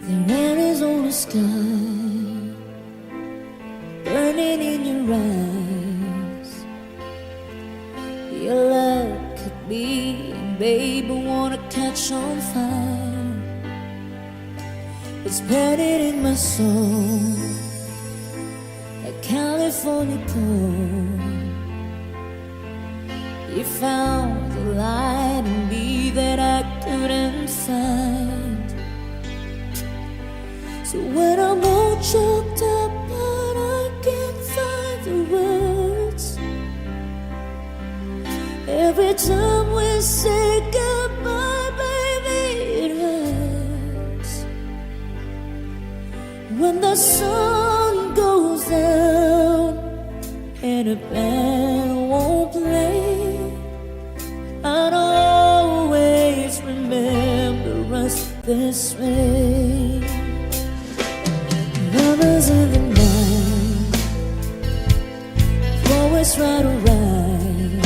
There is only sky burning in your eyes. Your love could be, baby, wanna catch on fire. It's burning in my soul, like California cold. You found the light in me that I couldn't find. So when I'm all choked up but I can't find the words, every time we say goodbye, baby, it hurts. When the sun goes down and a band won't play, I'd always remember us this way. Lovers in the night, always right or right.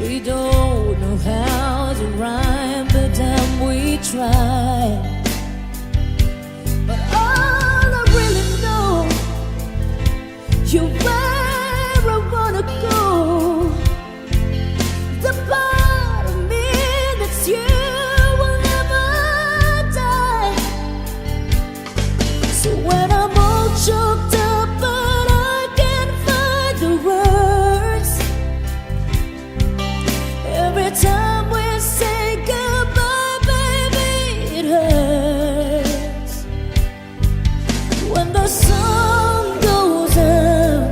We don't know how to rhyme, but damn we try. But all I really know, you're where I wanna go. The part of me that's you will never die. So when I'm all choked up but I can't find the words, every time we say goodbye, baby, it hurts. When the sun goes up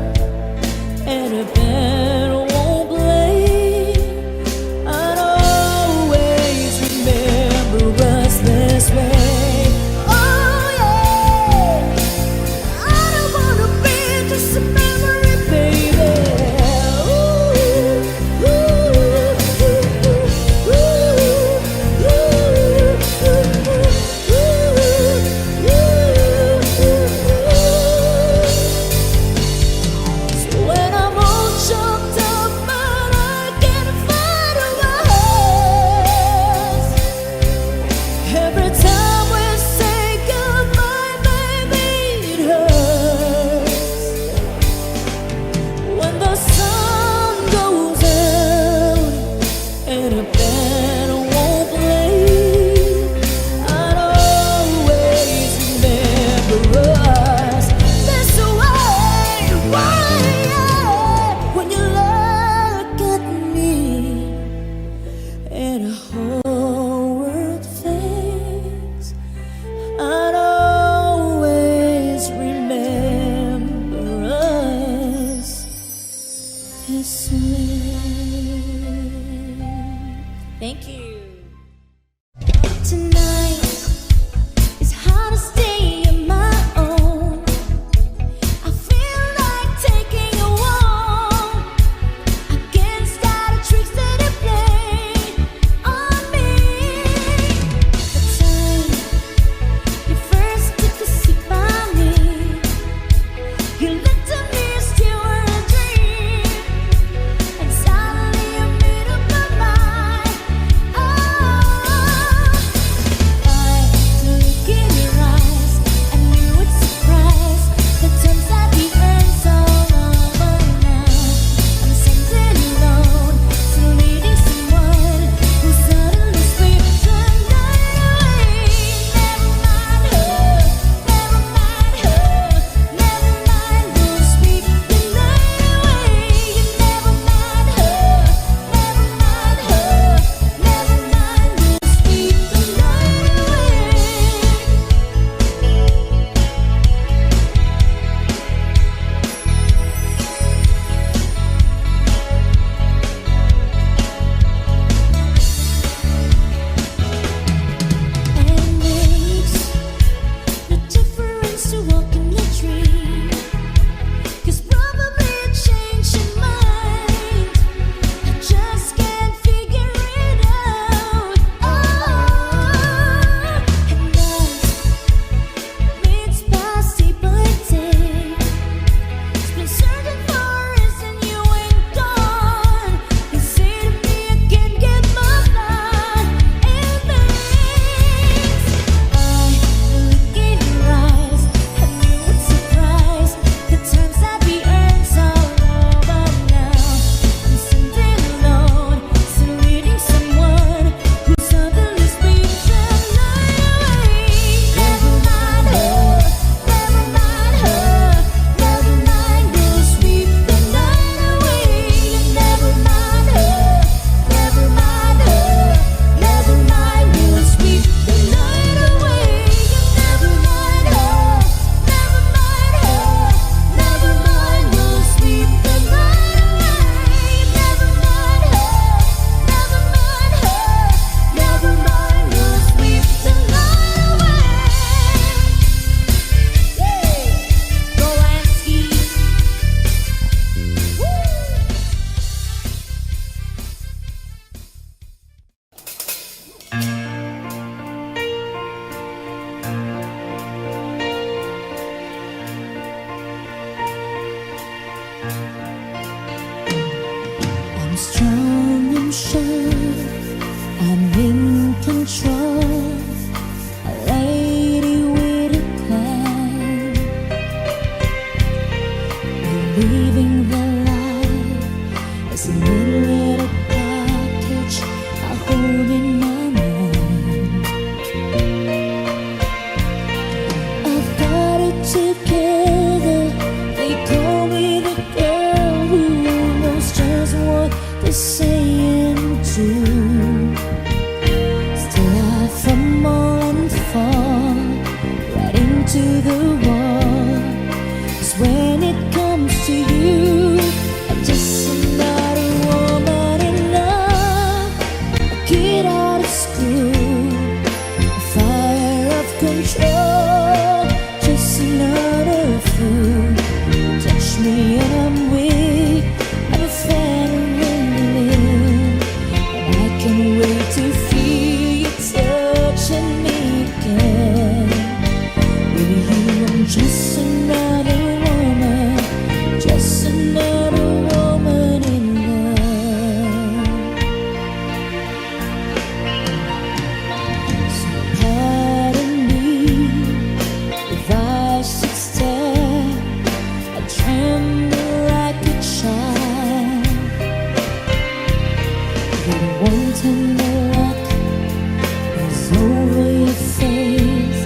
over your face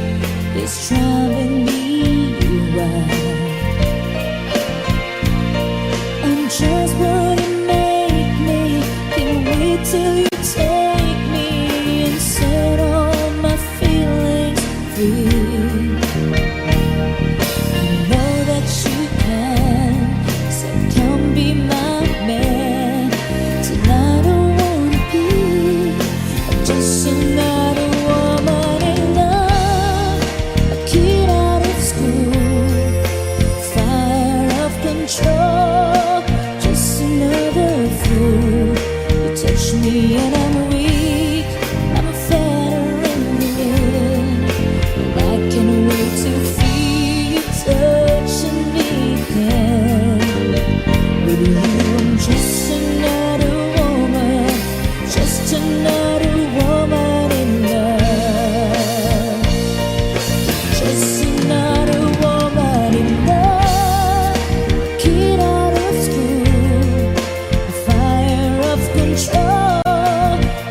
is driving me wild. I'm just what you make me. Can't wait till you take me and set all my feelings free. I know that you can, so come be my man. Tonight I wanna be just another woman in love, a kid out of school, fire of control, just another fool. You touch me and I'm weak, I'm a feather in the wind, and I can't wait to feel you touching me again. With you I'm just another woman, just another woman in love, just another woman in love, kid out of school, a fire of control,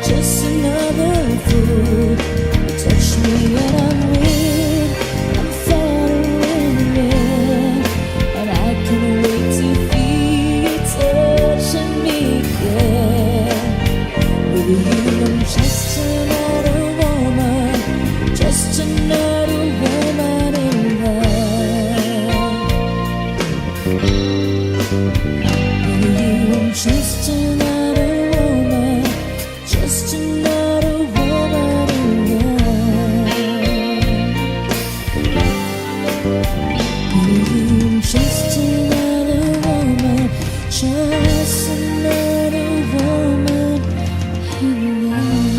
just another fool. You touch me and I'm weak, I'm feather in the wind, and I can't wait to feel you touching me again. With you I'm just another woman, just another woman in love. With you I'm just another woman, just another woman in love. With you I'm just another woman, just another woman in love.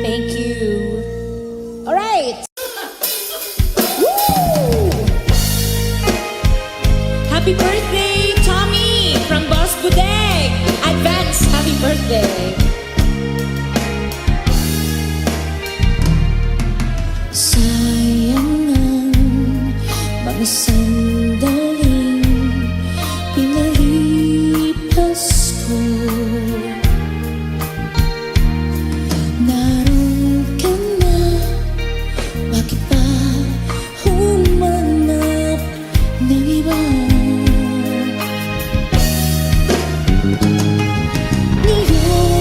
Thank you. All right. Woo! Happy birthday, Tommy from Boss Budeg. Advance happy birthday. Sayang ang mga sandaling pinalipas ko. Naroon ka na, bakit pa humanap ng iba? Ngayon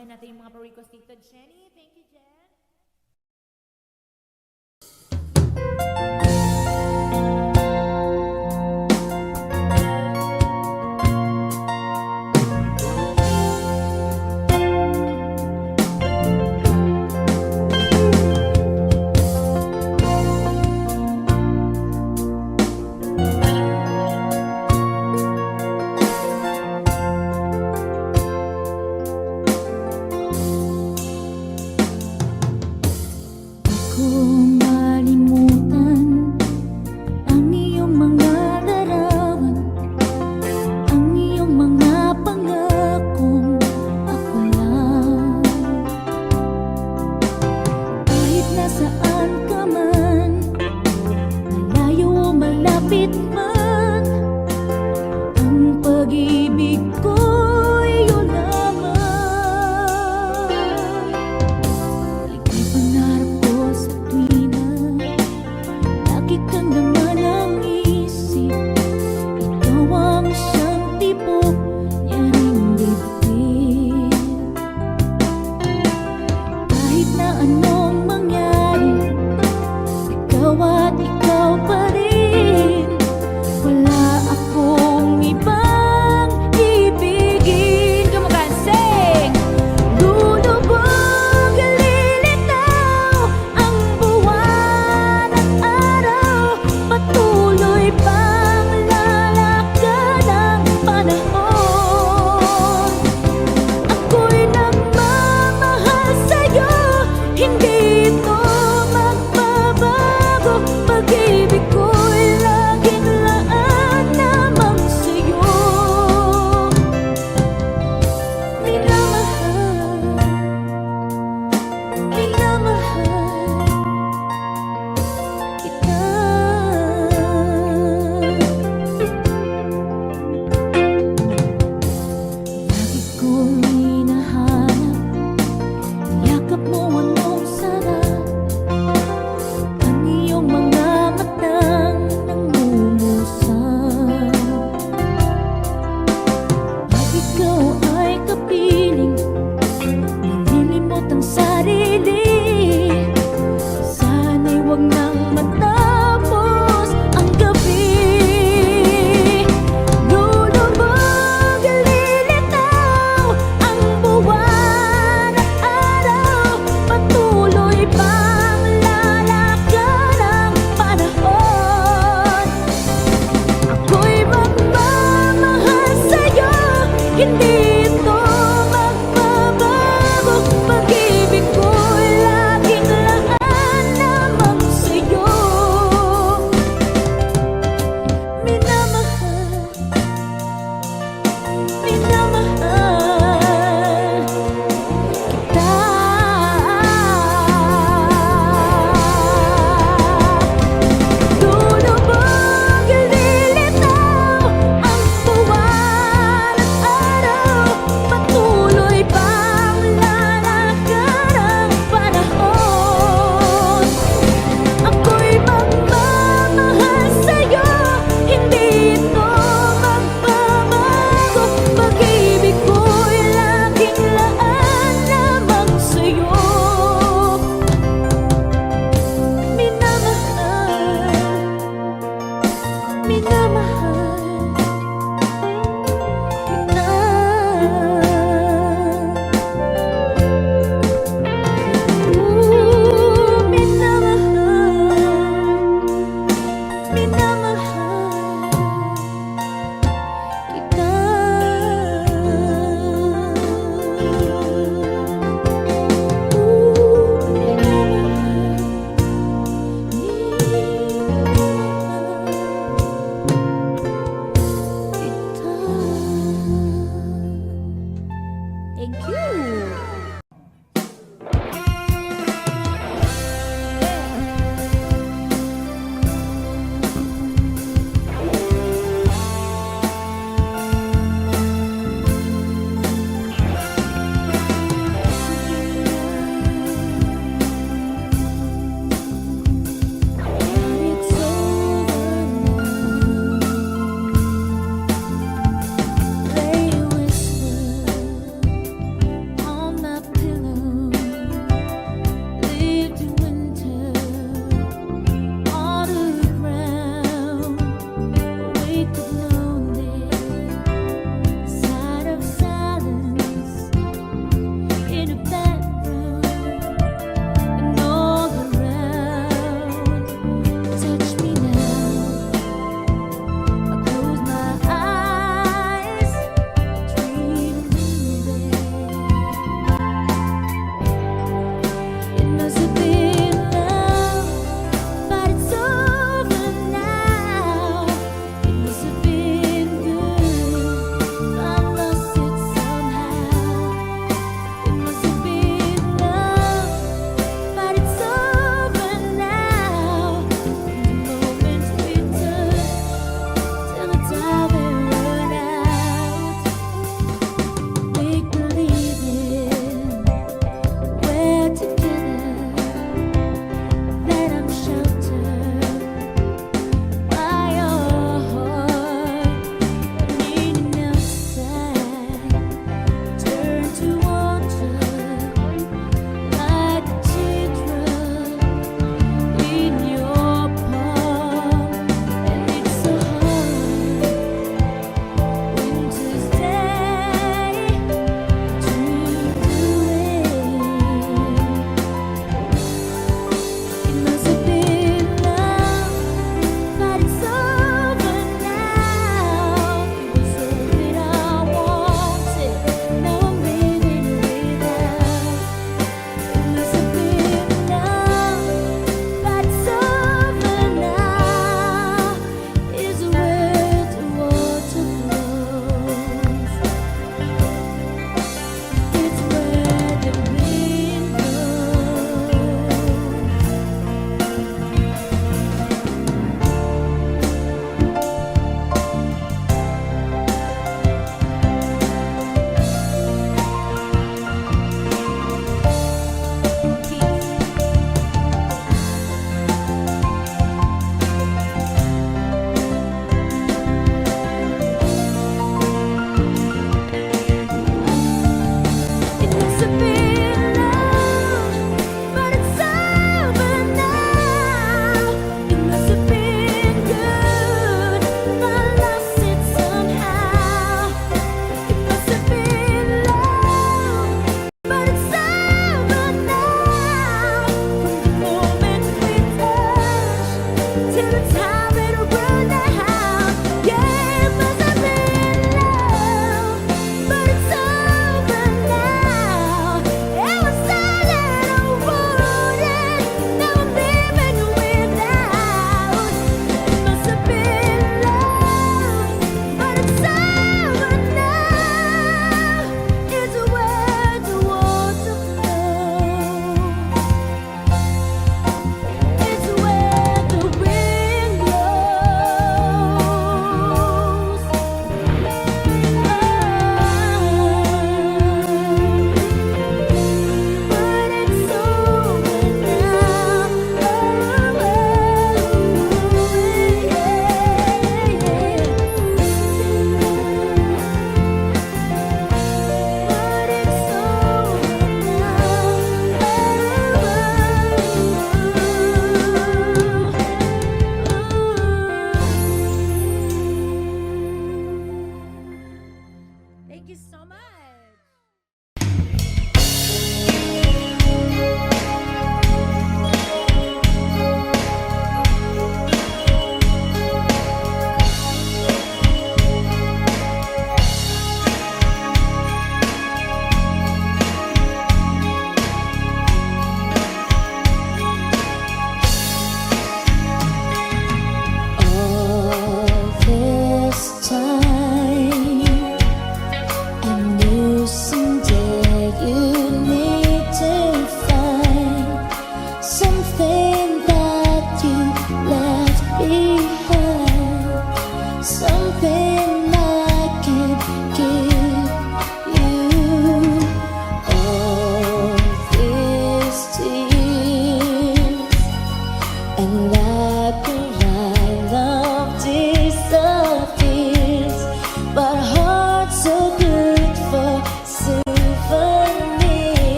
basahin natin yung mga pa-request dito. Jenny, thank you, Jen.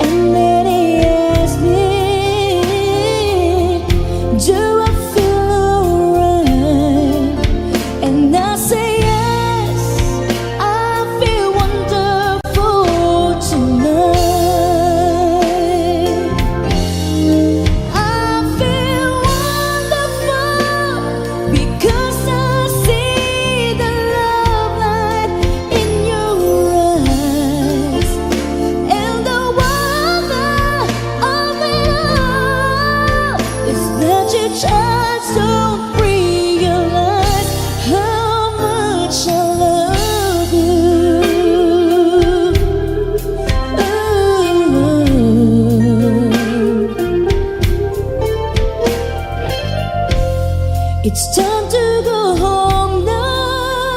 And then he asked me, do I feel alright? And I say yes, I feel wonderful tonight. I feel wonderful because I see the love light in your eyes. And the wonder of it all is that you just don't realize how much I love you. It's time to go home now,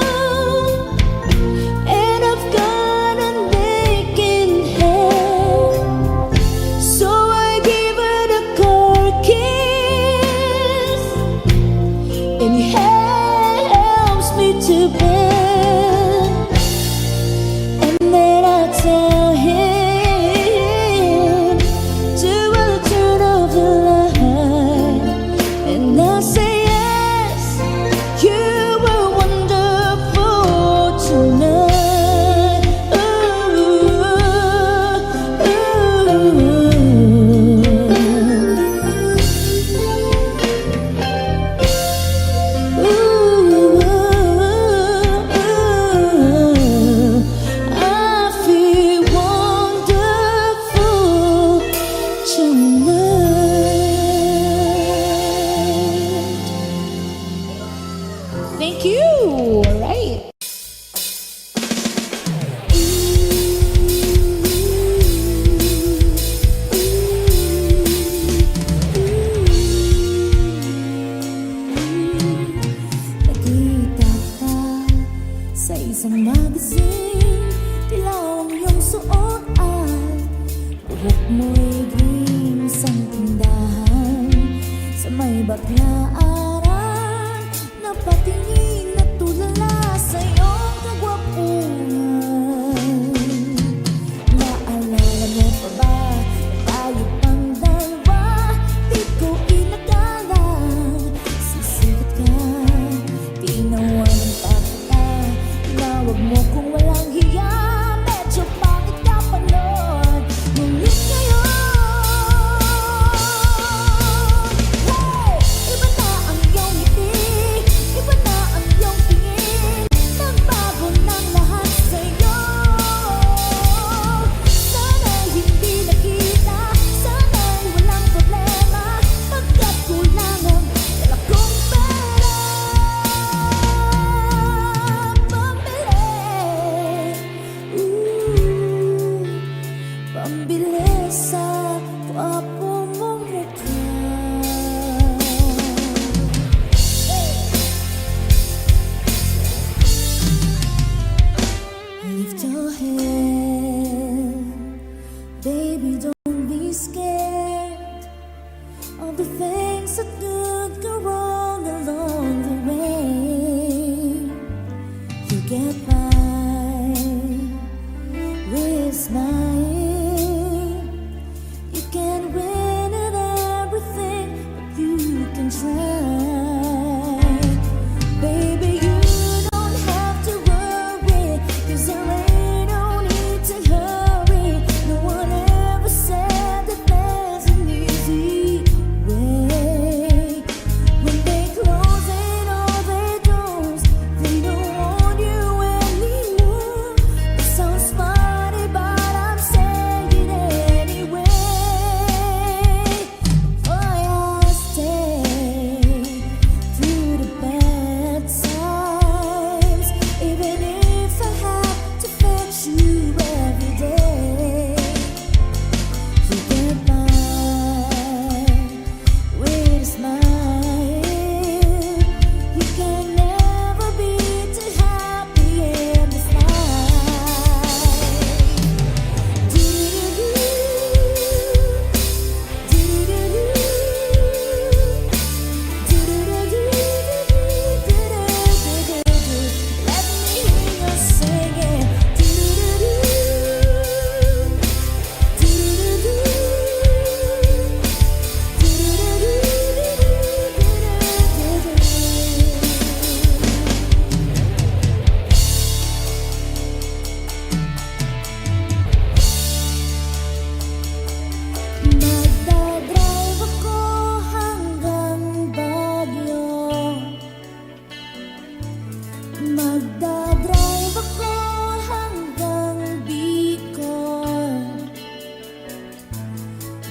and I've got an aching head, so I give it a cold kiss, and he helps me to bed, and then I tell him to turn off the light, and I say yes, you were wonderful tonight. I feel wonderful tonight. Thank you. All right. Nakita ka sa isang magazine, dilaw ang iyong suot at buhok mo'y green sa tindahan. Sa may baklaan, napatingin at tulala sa iyong kagwapuhan. Naalala mo pa ba na tayo pang dalawa? Di ko inakalang sisikat ka, tinawa ng pakita. Tinawag mo kung walang hiya, medyo pangit ka pa nun. Ngunit ngayon, hey! Iba na ang iyong ngiti, iba na ang iyong tingin, nagbago ng lahat sa'yo. Sana'y hindi nakita, sana'y walang problema, pagkat kulang ang dala kong pera pambili sa gwapo mong mukha. Lift your head, baby, don't be scared of the things that could go wrong along the way. You get by with smiling. You can win at everything, but you can try. Baby, you don't have to worry, 'cause there ain't no need to hurry. No one ever said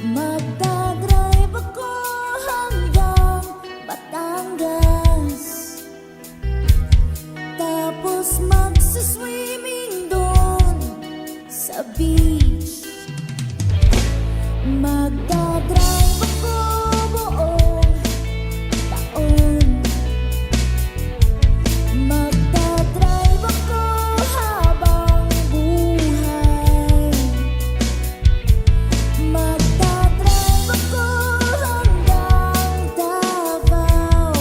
Magdadrive ako hanggang Batangas, tapos magsiswimming doon sa beach. Magdadrive ako buong taon, magdadrive ako habang buhay, magdadrive ako hanggang Davao.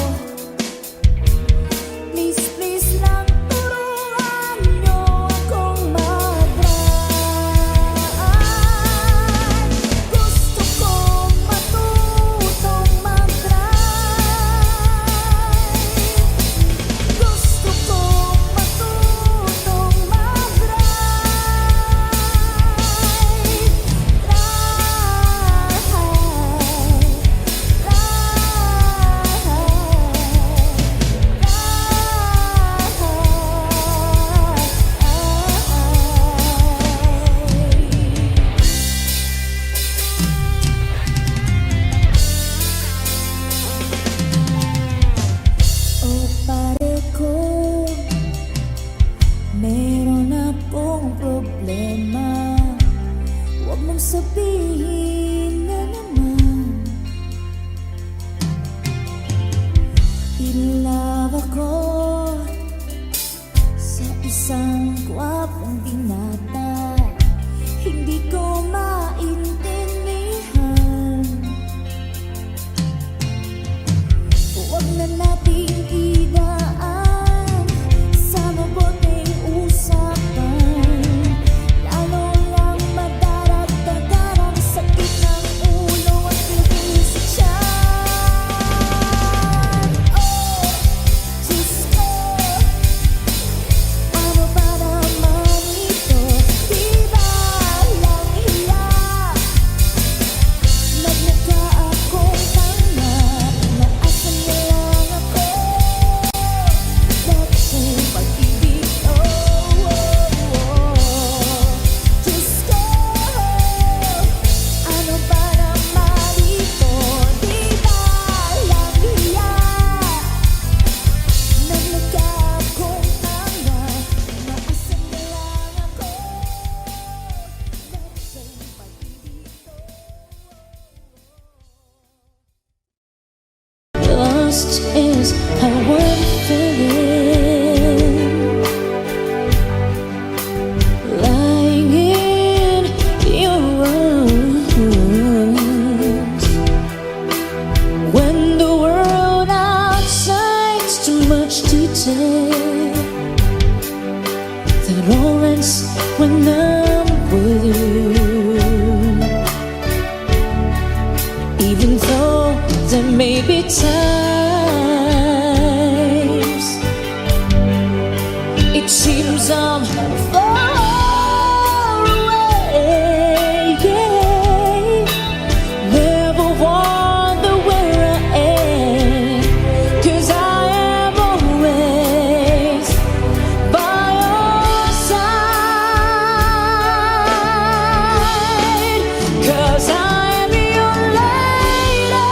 Please, please lang turuan niyo akong mag-drive. Gusto kong matutong mag-drive. Gusto kong matutong Oh, pare ko, meron akong problema. Huwag mong sabihin na naman. In-love ako sa isang gwapong binata. Hindi ko maintindihan. Huwag na nating idaan sa mabuting usapan. Lalo lang madaragdagan ang sakit ng ulo at bibig sa tiyan. Oh, Diyos ko, ano ba naman ito? Di ba lang hiya? Nagmukha akong tanga, naasan na lang ako. Dating pag-ibig, Diyos ko, ano ba naman ito? Di ba lang hiya? Nagmukha akong tanga, naasan na lang ako. Dating pag-ibig. Lost is how I'm feeling, lying in your arms. When the world outside's too much detail, that all ends when I'm with you. Even though there may be times it seems I'm far away, yeah. Never wonder where I am, 'cause I am always by your side, 'cause I'm your lady.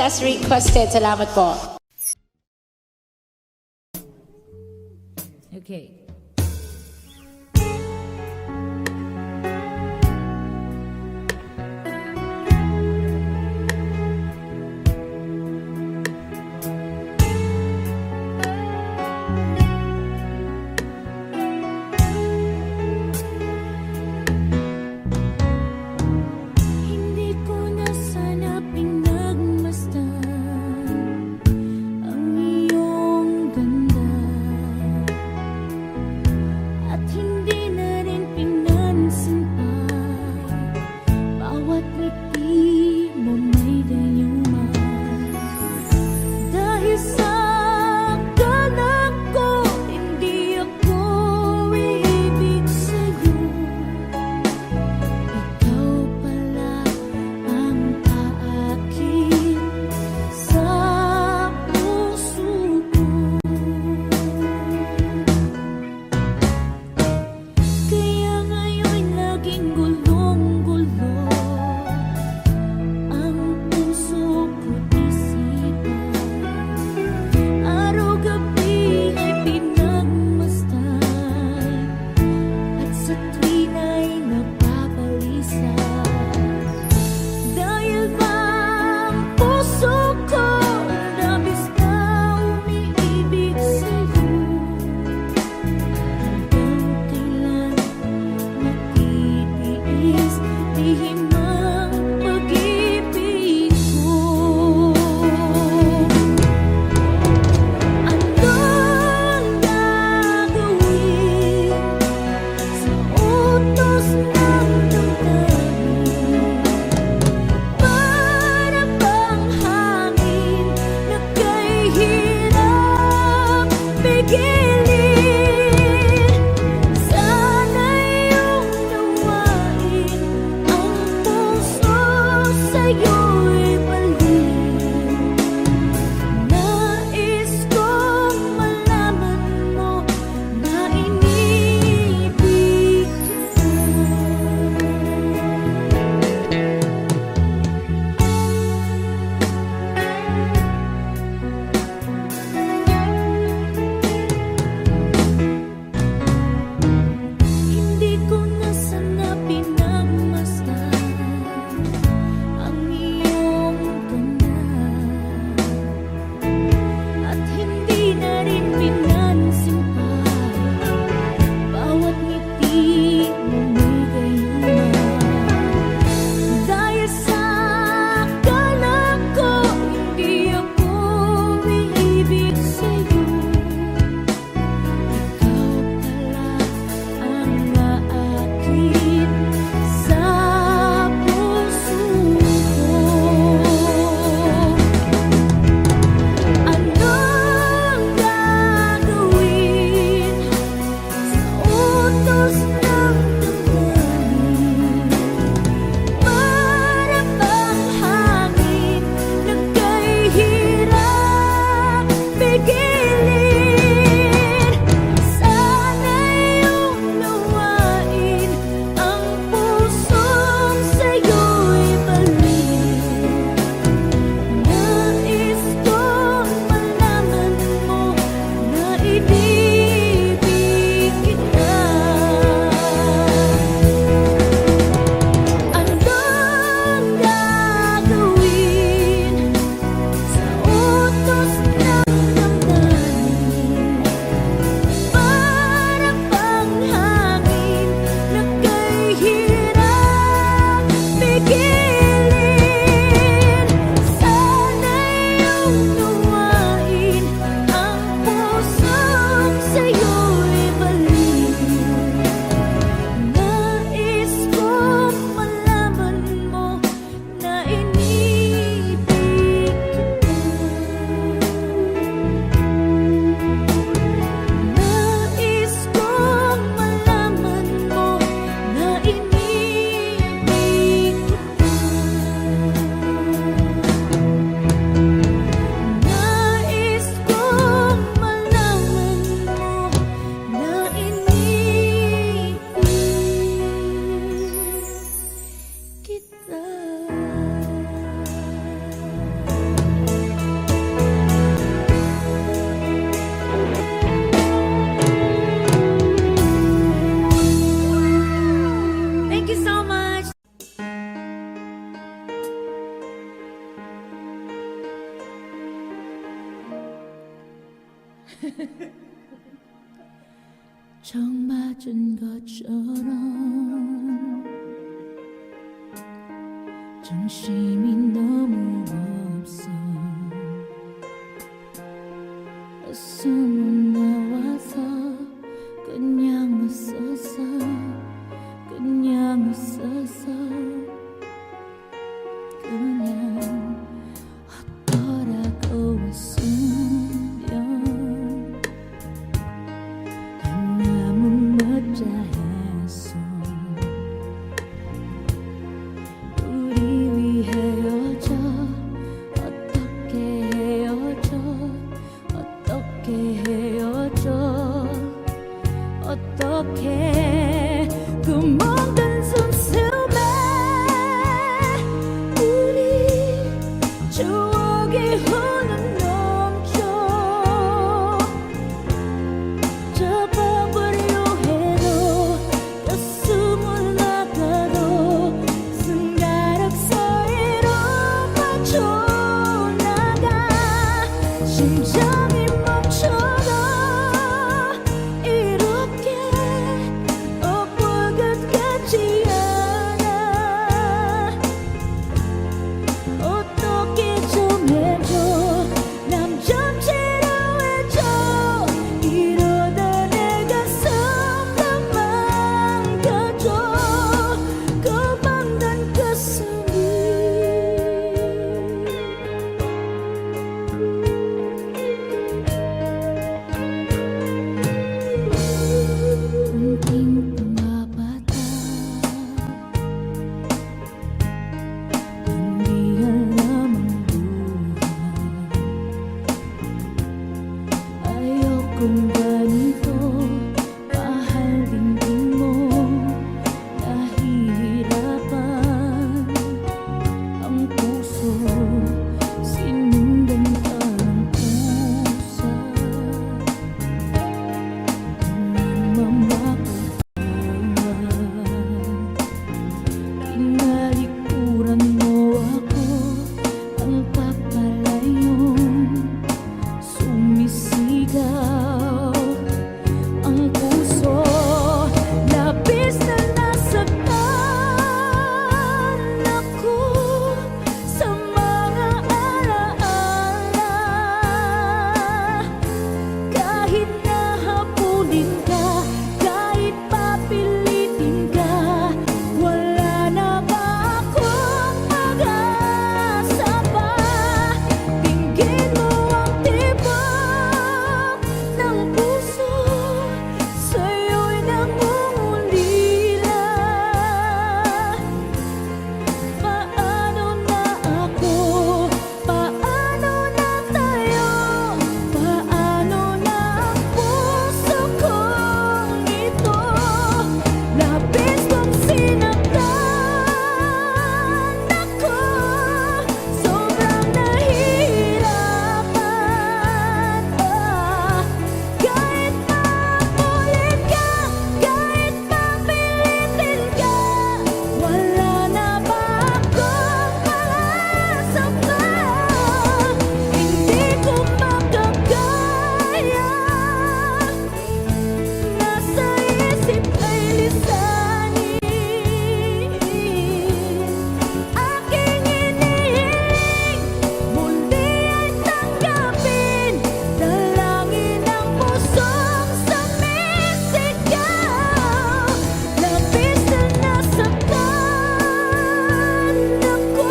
as requested. Salamat po. Okay. Hindi ko na sana pinagmasdan ang iyong ganda. At hindi na rin pinansin pa bawat ngiti mo may dayuma. Dahil sa galang ko, hindi ako ibig sa'yo. Ikaw pala ang aakin sa puso ko. Kaya ngayon laging gulong-gulo ang puso ko't isipan. Araw-gabi ay pinagmasdan at sa tuwin ay napabalisa. Dahil ba ang puso ko labis na umiibig sa'yo? Hanggang kailan matitiis lihim ang pag-ibig ko? Anong gagawin sa utos ng damdamin? Para bang hangin na kay hirap pigilin? Sana iyong nawain ang puso sa'yo'y balik. Nais kong malaman mo na iniibig kita. 처음 맞은 것처럼 정신이 너무 없어. 숨은 나와서 그냥 웃었어. 그냥 웃었어. 그냥 어떠라고 웃으면 너무 멋져했어. 우리 위해 헤어져. 어떻게 헤어져. 어떻게 헤어져. 어떻게 그 모든 숨숨에 우리 추억이 흘러넘쳐. 접어보려 해도 가슴을 나가도 손가락 사이로 빠져나가. 심장이 멈춰도 이렇게 엎어것 같지 않아. 어떻게 좀 해줘. 남 좀 치료해줘. 이러다 내 가슴도 망가져. 고만단 가슴이 빙빙 바바다 연기할 남은 부하 아역공간이도 pahalin mo nahihirapan ang puso sinundan ka ng pusa. Tinalikuran mo ako, ang papalayong sumisigaw. Ang puso labis na nasaktan ako sa mga alaala. Kahit nahabulin ka, kahit papilitin ka, wala na ba akong pag-asa pa? Tingin mo ang tibok ng puso, sa'yo'y nangungulila. Paano na ako? Paano na tayo? Paano na ang puso kong ito? Labis kong sinaktan ako, sobrang nahihirapan. Kahit mapulit ka, kahit papilitin ka, wala na ba akong pag-asa pa? Hindi ko makakaya. Nasa isip ay lisanin. Aking inihiling muli ay tanggapin. Dalangin ang pusong sumisigaw. Labis na nasaktan ako.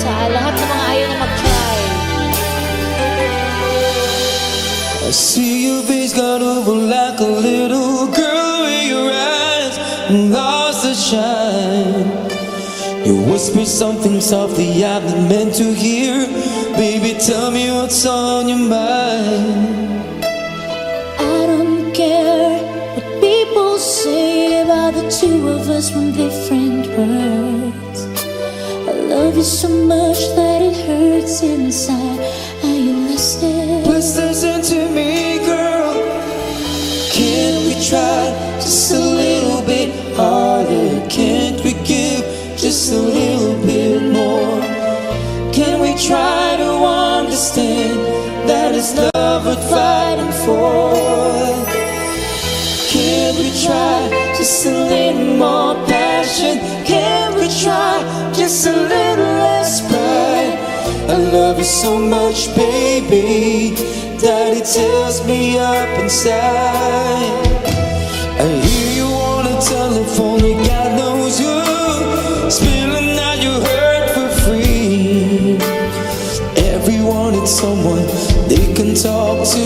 Sa lahat ng mga ayaw na mag-try. I see your face got over like a little girl. lost the shine. You whisper something softly I'm not meant to hear. Baby, tell me what's on your mind. I don't care what people say about the two of us from different worlds. I love you so much that it hurts inside. Are you listening? Please listen to me, girl. Can we try just a little bit harder? Can't we give just a little bit more? Can we try to understand that it's love worth fighting for? Can we try just a little more passion? Can we try just a little less pride? I love you so much, baby, that it tears me up inside. I hear you on the telephone, and God knows you spilling out your hurt for free. Everyone needs someone they can talk to.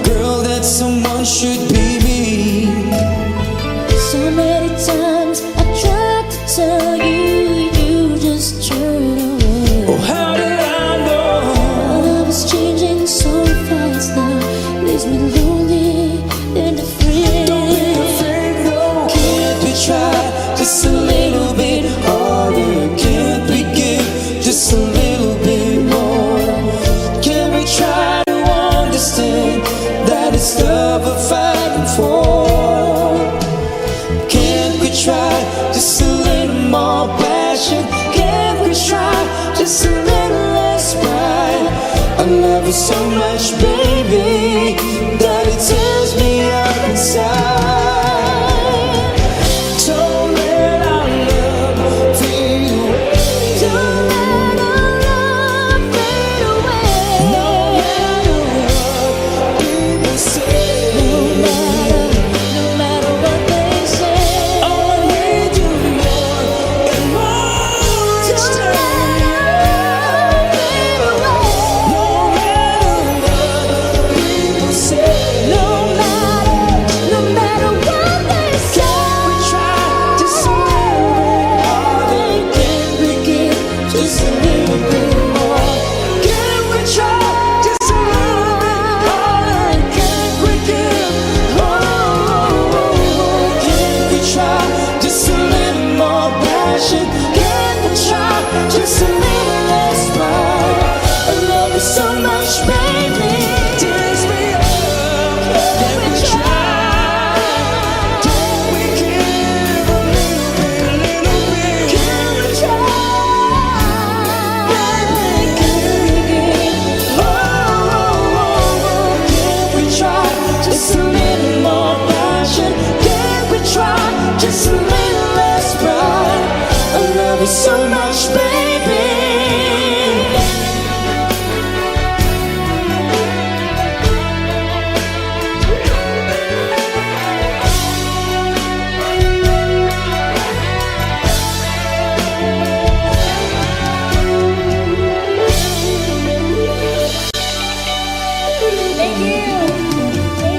Girl, that someone should be me. So many times I tried to tell you, you just turned away. Oh, how did I know? Our love is changing so fast now, leaves me lonely and afraid. Don't be afraid, no. Can't we try just a little bit harder? Can't we give just a little bit more? Can we try to understand that it's love we're fighting for? Can't we try just a little more passion? Can't we try just a little less pride? I love you so much, baby, that it tears me up inside. Don't let our love fade away. Don't let our love fade away. No matter what people say, No matter what they say, I need you more and more each don't day. let our love fade away. No matter what people say, No matter what they say, we try just a little bit harder. Can we give just a little bit more? Can we try just a little bit harder? Can we give? Can we try just a little more passion? Can we try just a little less pride? I love you so much, baby. Tears me up. Can we try? Can we give a little bit? Can we can we try just a little more passion? Can we try just a little less pride? I love you so much, baby. thank you.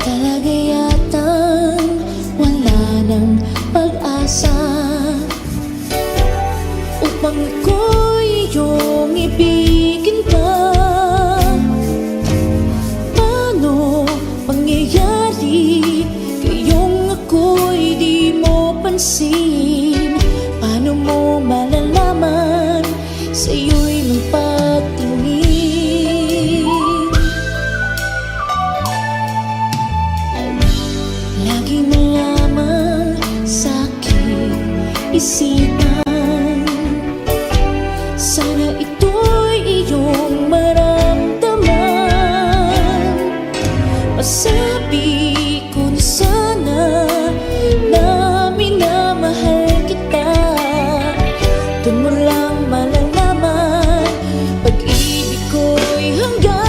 Talaga yatang wala ng pag-asa upang ako'y iyong ibigin pa. Paano mangyayari kayong ako'y di mo pansin? Paano mo malalaman sa'yo'y magpatingin? Laging malamang sa'king isipan, sana ito'y iyong maramdaman. Masabi ko na sana na minamahal kita. Doon mo lang malalaman pag-ibig ko'y hanggan.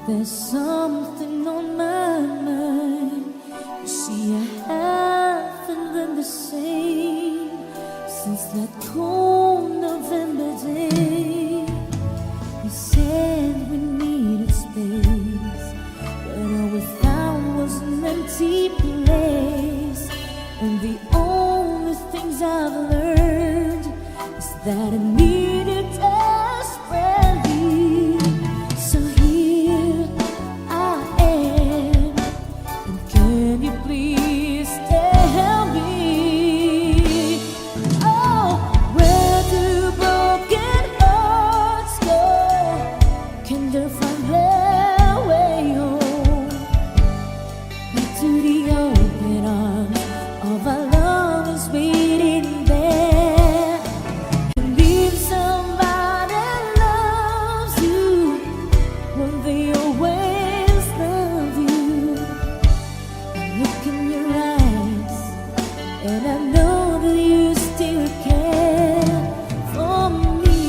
there's something on my mind. You see, I haven't been the same since that cold November day. You said we needed space, but all we found was an empty place. And the only things I've learned is that I need it desperately. So here I am, and can you please tell me, oh, where do broken hearts go? Can they find their way home? Back to the open arms of our lovers waiting there. And if somebody loves you, won't they always love you? I look in your eyes, and I know that you still care for me.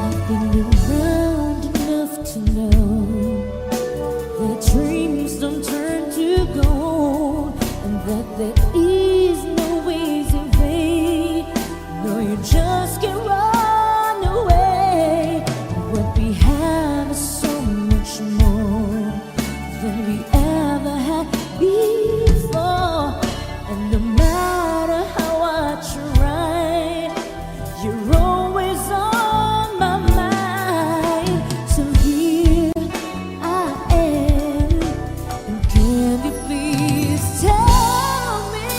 I've been around enough to know that dreams don't turn to gold, and that there is no easy way. No, you just can't run away. What we have is so much more than we ever had before. And no matter how I try, you're always on my mind. So here I am, and can you please tell me,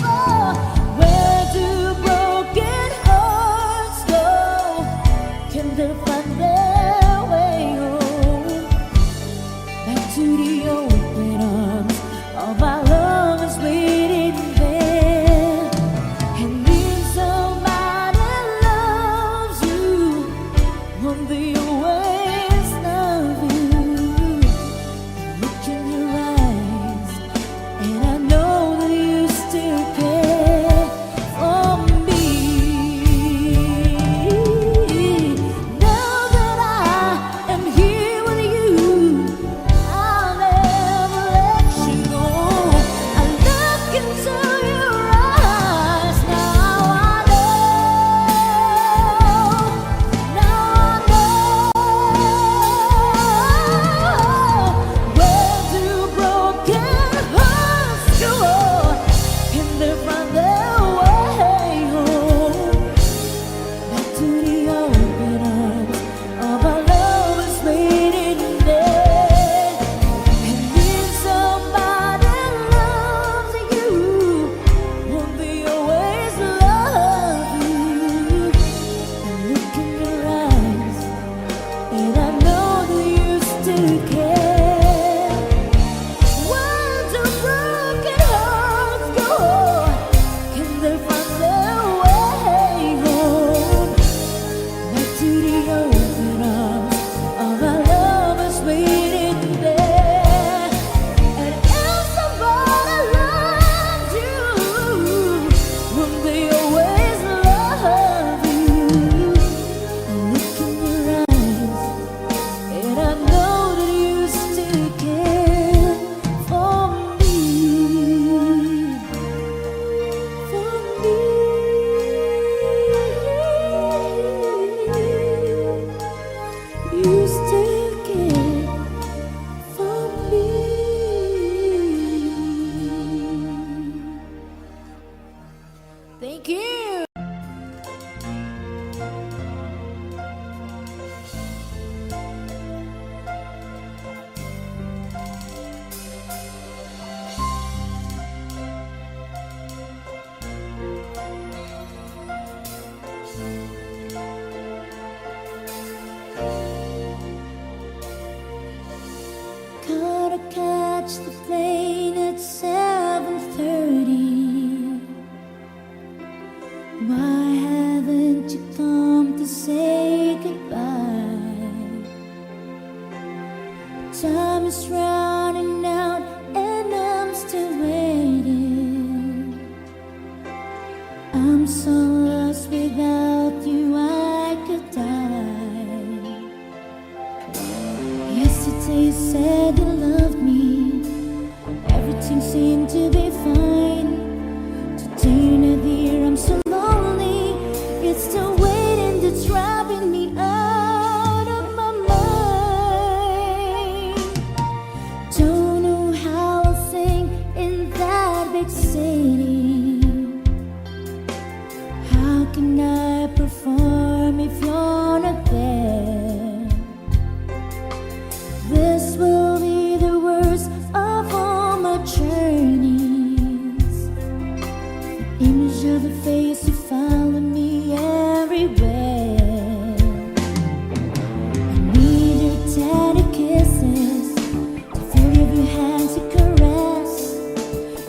oh, where do broken hearts go? Can they find their way home? Back to the open arms of our lovers waiting there. And if somebody loves you, won't they always love you? Look in your eyes, and I know that you still care for me. Now that I am here with you, I'll never let you go. I look into your eyes, now I know. Where do broken hearts go? Can they find their way home? Back to the open arms of our lovers waiting there. And if somebody loves you, won't they always love you? And look in your eyes, and I know that you still care. Where do broken hearts go? Can they find their way home? Back to the open arms of our lovers waiting there. And if somebody loves you, won't they always love you? I look in your eyes, and I know that you still care for me. For me. You still care for me. Thank you. Gotta catch the plane at 7:30. Why haven't you come to say goodbye? Time is running out and I'm still waiting. day you said you loved me, everything seemed to be fine. Today, now dear, I'm so lonely. It's the waiting that's driving me out of my mind. Don't know how I'll sing in that big city. How can I perform if you're not there? This will be the worst of all my journeys. The image of the face you follow me everywhere. I need your tender kisses, the feel of your hands to caress.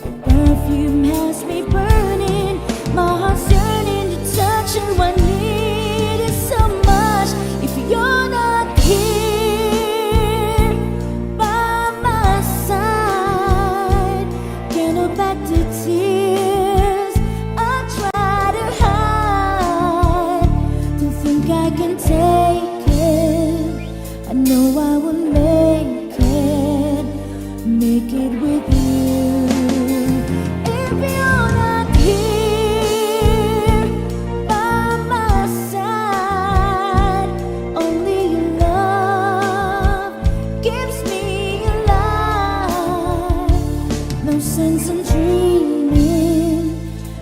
Your perfume has me burning, my heart's yearning to touch, and I need it so much. If you're not here by my side, can't hold back the tears I try to hide. Don't think I can take it, I know I will make it with you. If you're not here by my side, only your love keeps me alive. No sense in dreaming,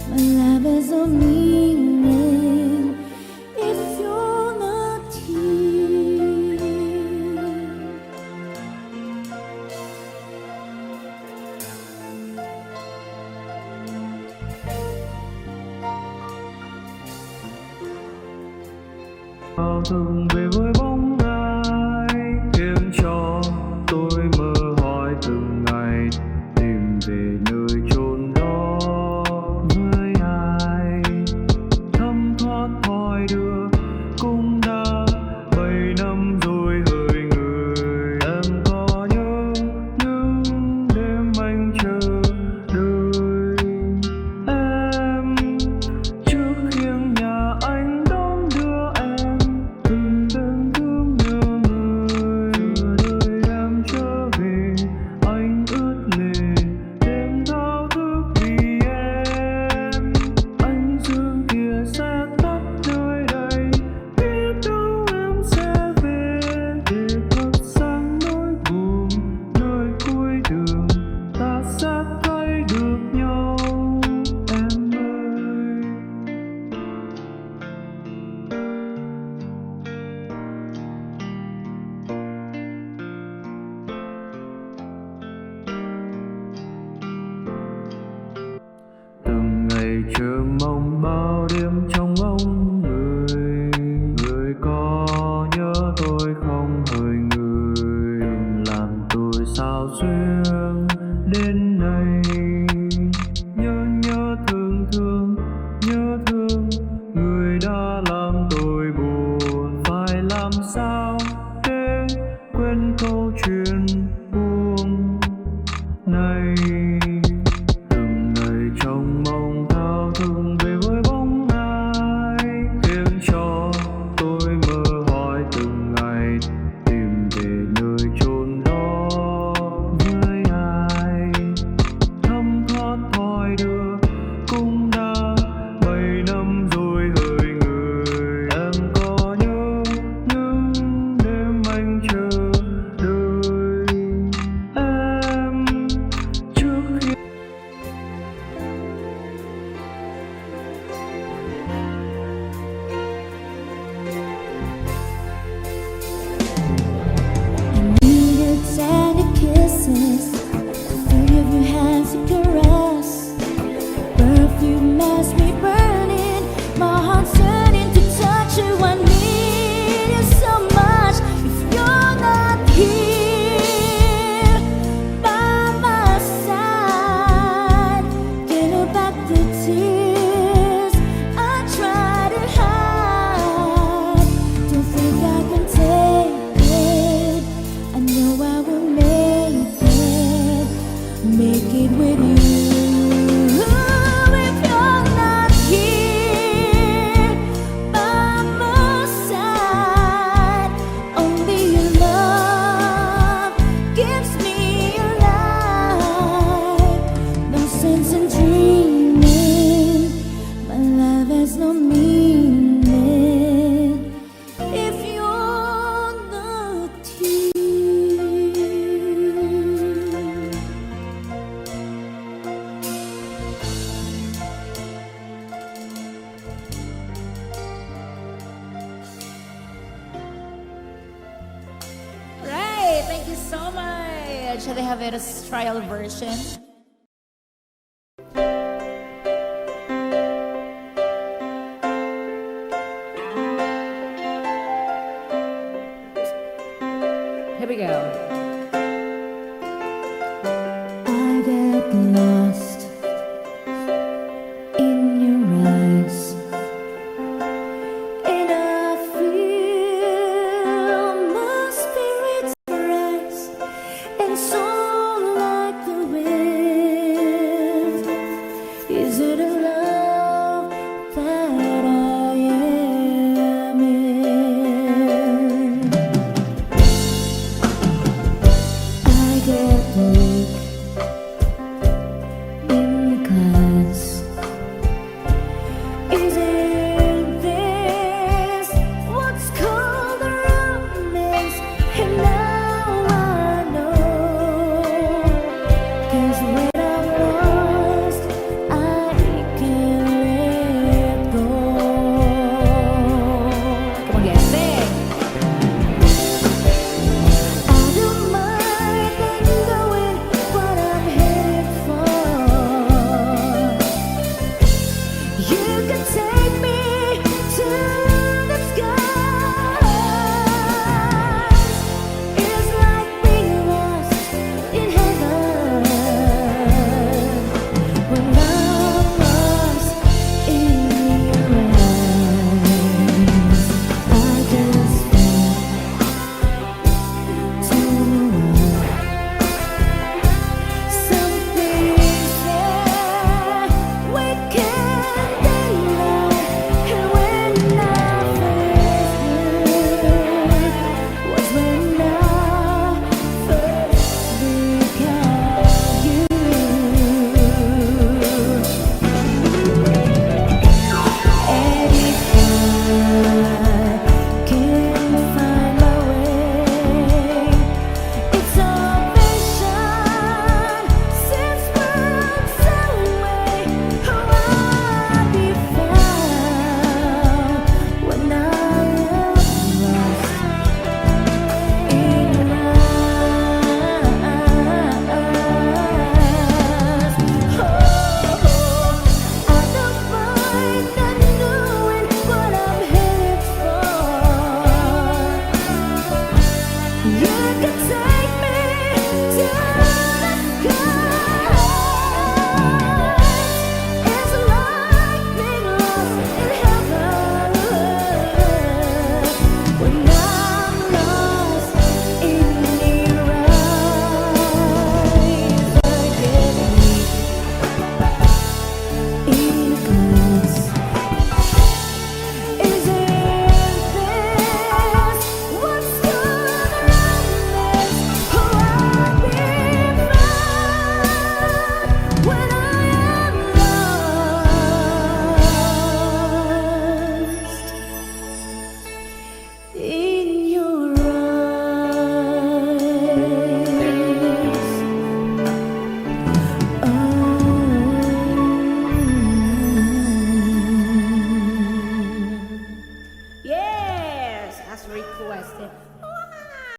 my love has no meaning if you're not here. Bao thường về với bóng ai khiến cho tôi mơ hỏi từng ngày, tìm về nơi chốn đó với ai. Thấm thoát thoi đưa cũng đã 7 năm rồi hỡi người. Em có nhớ những đêm anh chờ đợi em trước khiêng nhà anh đón đưa em, từng đêm thương nhớ người. Chờ đợi em trở về, anh ướt lệ đêm thao thức vì em. Ánh dương kia sẽ tắt nơi đây, biết đâu em sẽ về để thắp sáng nỗi buồn. Nơi cuối đường ta sẽ thấy được nhau, em ơi. Từng ngày chờ mong bao đêm trong ngóng người. Người có nhớ tôi không hỡi người? Đừng làm tôi sao xuyên đến nay. Nhớ nhớ thương thương, nhớ thương người đã làm tôi buồn. Phải làm sao để quên câu chuyện buồn này? Từng ngày trong mong thao thức về với bóng ai khiến cho tôi mơ hỏi từng ngày, tìm về nơi chốn đó với ai. Thấm thoát thoi đưa cũng đã 7 năm rồi hỡi người. Em có nhớ những đêm anh chờ đợi Thank you so much. Should I have it as trial version? Here we go. I get lost